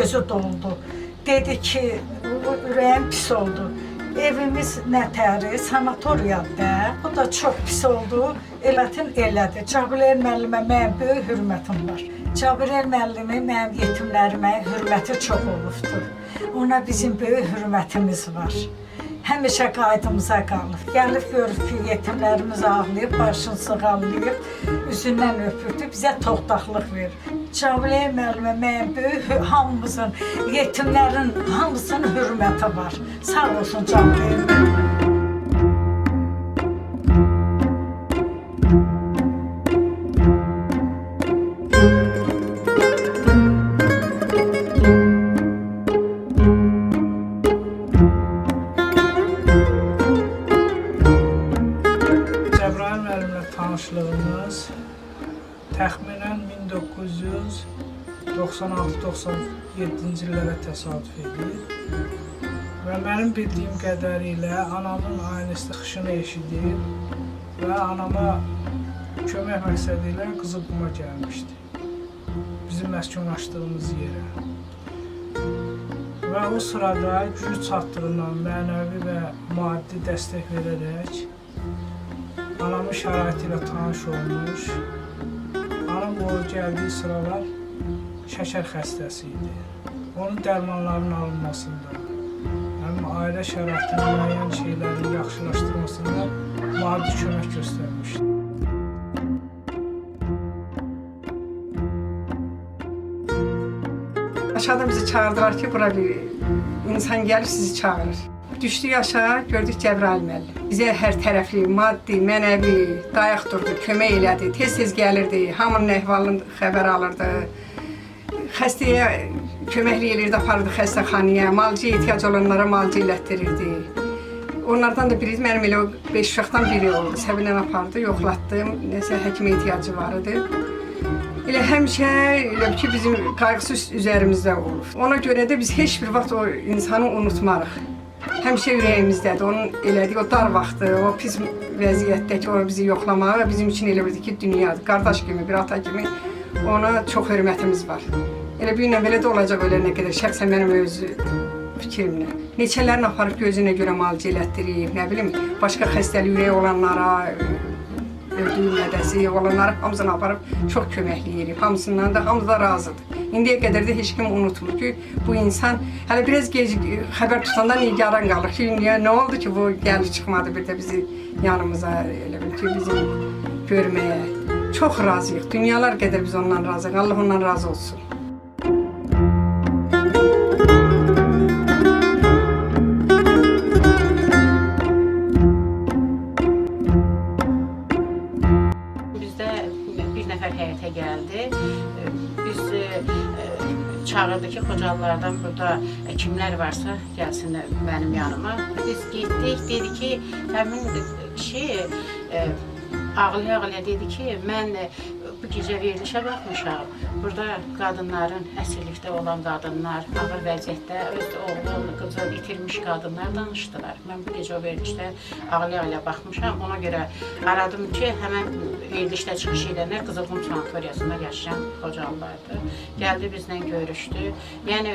gözü doldu. Dedi ki, ürəyim pis oldu. Evimiz nətəri, sanatoriyadır. Bu da çox pis oldu. Elətin elədi. Cabirəl müəllimə mənim böyük hörmətim var. Cabirəl müəllimi mənim yetimlərimə hörməti çox olubdur. Ona bizim böyük hörmətimiz var. Həmişə qaydımıza qalıb. Gəlib görüb ki, yetimlərimiz ağlayıb, başını sığallayıb, üzündən öpürdü, bizə toxtaqlıq verir. Cabirəl müəllimə mənim böyük hamımızın, yetimlərin hamısının hörməti var. Sağ olsun Cabirəl müəllimə. Tanışlığımız təxminən 1996-97-ci illərə təsadüf edir və mənim bildiyim qədərilə anamın aynı sıxışını eşidir və anama kömək məqsədi ilə Qızılquma gəlmişdi, bizim məskunlaşdığımız yerə. Və o sırada gücü çatdığından mənəvi və maddi dəstək verərək anamın şəraiti ilə tanış olmuş. Anam o gəldiyi sıralar şəkər xəstəsi idi. Onun dərmanlarının alınmasında, həm ailə şəraitinin müəyyən şeylərin yaxşılaşdırmasında maddi kömək göstərmişdi. Aşağıdan bizi çağırdılar ki, bura bir insan gəlib sizi çağırır. Düşdük aşağı, gördük Cəbrayıl müəllim. Bizə hər tərəfli, maddi, mənəvi, dayaq durdu, kömək elədi, tez-tez gəlirdi, hamının əhvalını xəbər alırdı. Xəstəyə köməklik elirdi, aparırdı xəstəxanaya, malcıya ehtiyac olanlara malcı elətdirirdi. Onlardan da biri, mənim elə o 5 uşaqdan biri oldu, səbirlə apardı, yoxlatdım, nəsə həkimə ehtiyacı var idi. Elə həmişə elə ki, bizim qayğısı üzərimizdə olub. Ona görə də biz heç bir vaxt o insanı unutmarıq. Həmişə ürəyimizdədir, onun elədiyi o dar vaxtı, o pis vəziyyətdəki o bizi yoxlamağı bizim üçün elə bildi ki, dünyadır. Qardaş kimi, bir ata kimi ona çox hörmətimiz var. Elə bir günlə belə də olacaq ölənə qədər, şəxsən mənim öz fikrimlə. Neçələrini aparıb gözünə görə malcı elətdirib, nə bilim, başqa xəstəlik ürəyi olanlara, öldüyü mədəsi olanlara hamısını aparıb çox köməklik edib, hamısından da hamısı da razıdır. İndiyə qədər də heç kim unutmur ki, bu insan hələ biraz gec xəbər tutanda nigaran qalır ki, nə oldu ki, bu gəlib çıxmadı bir də bizi yanımıza, elə bil ki, bizim görməyə. Çox razıyıq, dünyalar qədər biz ondan razıyıq, Allah ondan razı olsun. Həyətə gəldi. Biz çağırdı ki, Xocalılardan burada kimlər varsa gəlsinlər mənim yanıma. Biz getdik, dedi ki, həmin kişi ağlaya-ağlaya dedi ki, mən bu gecə verilişə baxmışam. Burada qadınların, əsirlikdə olan qadınlar, ağır vəziyyətdə öz oğlunu, qızı itirmiş qadınlar danışdılar. Mən bu gecə o verilişdə ağlaya-ağlaya baxmışam. Ona görə aradım ki, həmən verilişdə çıxış edənlər Qızılqum sanatoriyasında yaşayan Xocalılardır. Gəldi, bizlə görüşdü. Yəni,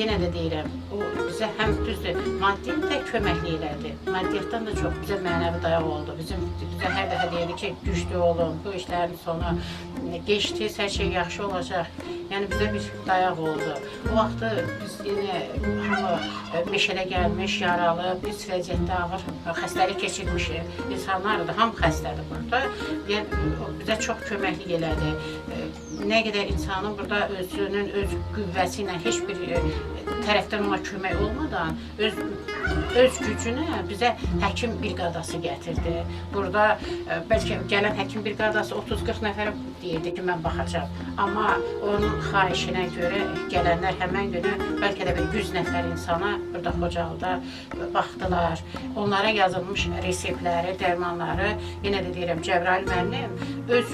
yenə də deyirəm, o bizə həm düzdür, maddi də köməklik elədi. Maddiyyatdan da çox bizə mənəvi dayaq oldu. Bizə hər dəfə deyirdi ki, güclü olun, bu işlərin sonu geçdi, hər şey yaxşı olacaq. Yəni, bizə bir dayaq oldu. O vaxtı biz yenə hamı meşədə gəlmiş, yaralı, pis vəziyyətdə ağır xəstəlik keçirmiş insanlardır. Hamı xəstədir burada. Bizə çox köməklik elədi. Nə qədər insanın burada özünün öz qüvvəsi ilə heç bir tərəfdən ona kömək olmadan öz gücünə bizə həkim briqadası gətirdi. Burada bəlkə gələn həkim briqadası 30-40 nəfərə deyirdi ki, mən baxacam. Amma onun xahişinə görə gələnlər həmən günü bəlkə də 100 nəfər insana burada Xocalıda baxdılar. Onlara yazılmış reseptləri, dərmanları, yenə də deyirəm, Cəbrayıl müəllim öz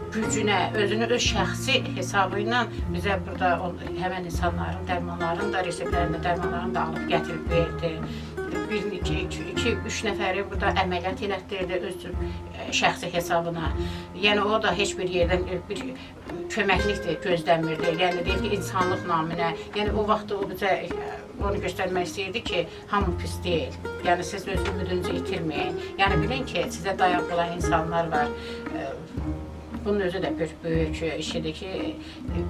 gücünə, özünün öz şəxsi hesabı ilə bizə burada həmən insanların dərmanlarını da, reseptlərini, dərmanlarını da alıb gətirib verdi. 2-3 nəfəri burada əməliyyat elətdirdi öz şəxsi hesabına. Yəni o da heç bir yerdən bir köməklikdir, gözləmirdi. Yəni deyir ki, insanlıq naminə. Yəni o vaxt o bizə onu göstərmək istəyirdi ki, hamı pis deyil. Yəni siz öz ümidinizi itirməyin. Yəni bilin ki, sizə dayaq olan insanlar var. Bunun özü də bir böyük işidir ki,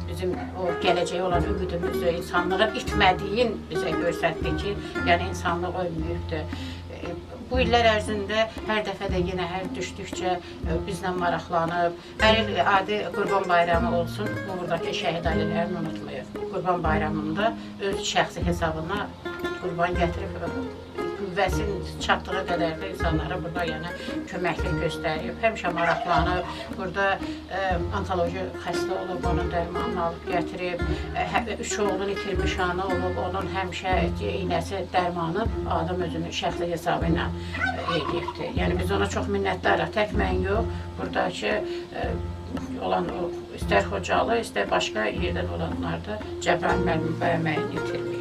bizim o gələcəyə olan ümidimizi, insanlığın itmədiyin bizə göstərdi ki, yəni insanlıq ölməyibdir. Bu illər ərzində hər dəfə də yenə hər düşdükcə bizlə maraqlanıb, hər il adi Qurban Bayramı olsun, buradakı şəhid ailələrini unutmayıb. Qurban Bayramında öz şəxsi hesabına qurban gətirib, qüvvəsinin çatdığı qədər də insanlara burada yəni köməklik göstərib, həmişə maraqlanıb, burada onkoloji xəstə olub, onun dərmanını alıb gətirib, 3 oğlunu itirmiş ana olub, onun həmişə iynəsi dərmanı adam özünün şəxsi hesabı ilə edibdir. Yəni biz ona çox minnətdarıq, tək mən yox, buradakı olan istər Xocalı, istər başqa yerdən olanlar da Cəbrayıl müəllim bu əməyini itirməyib.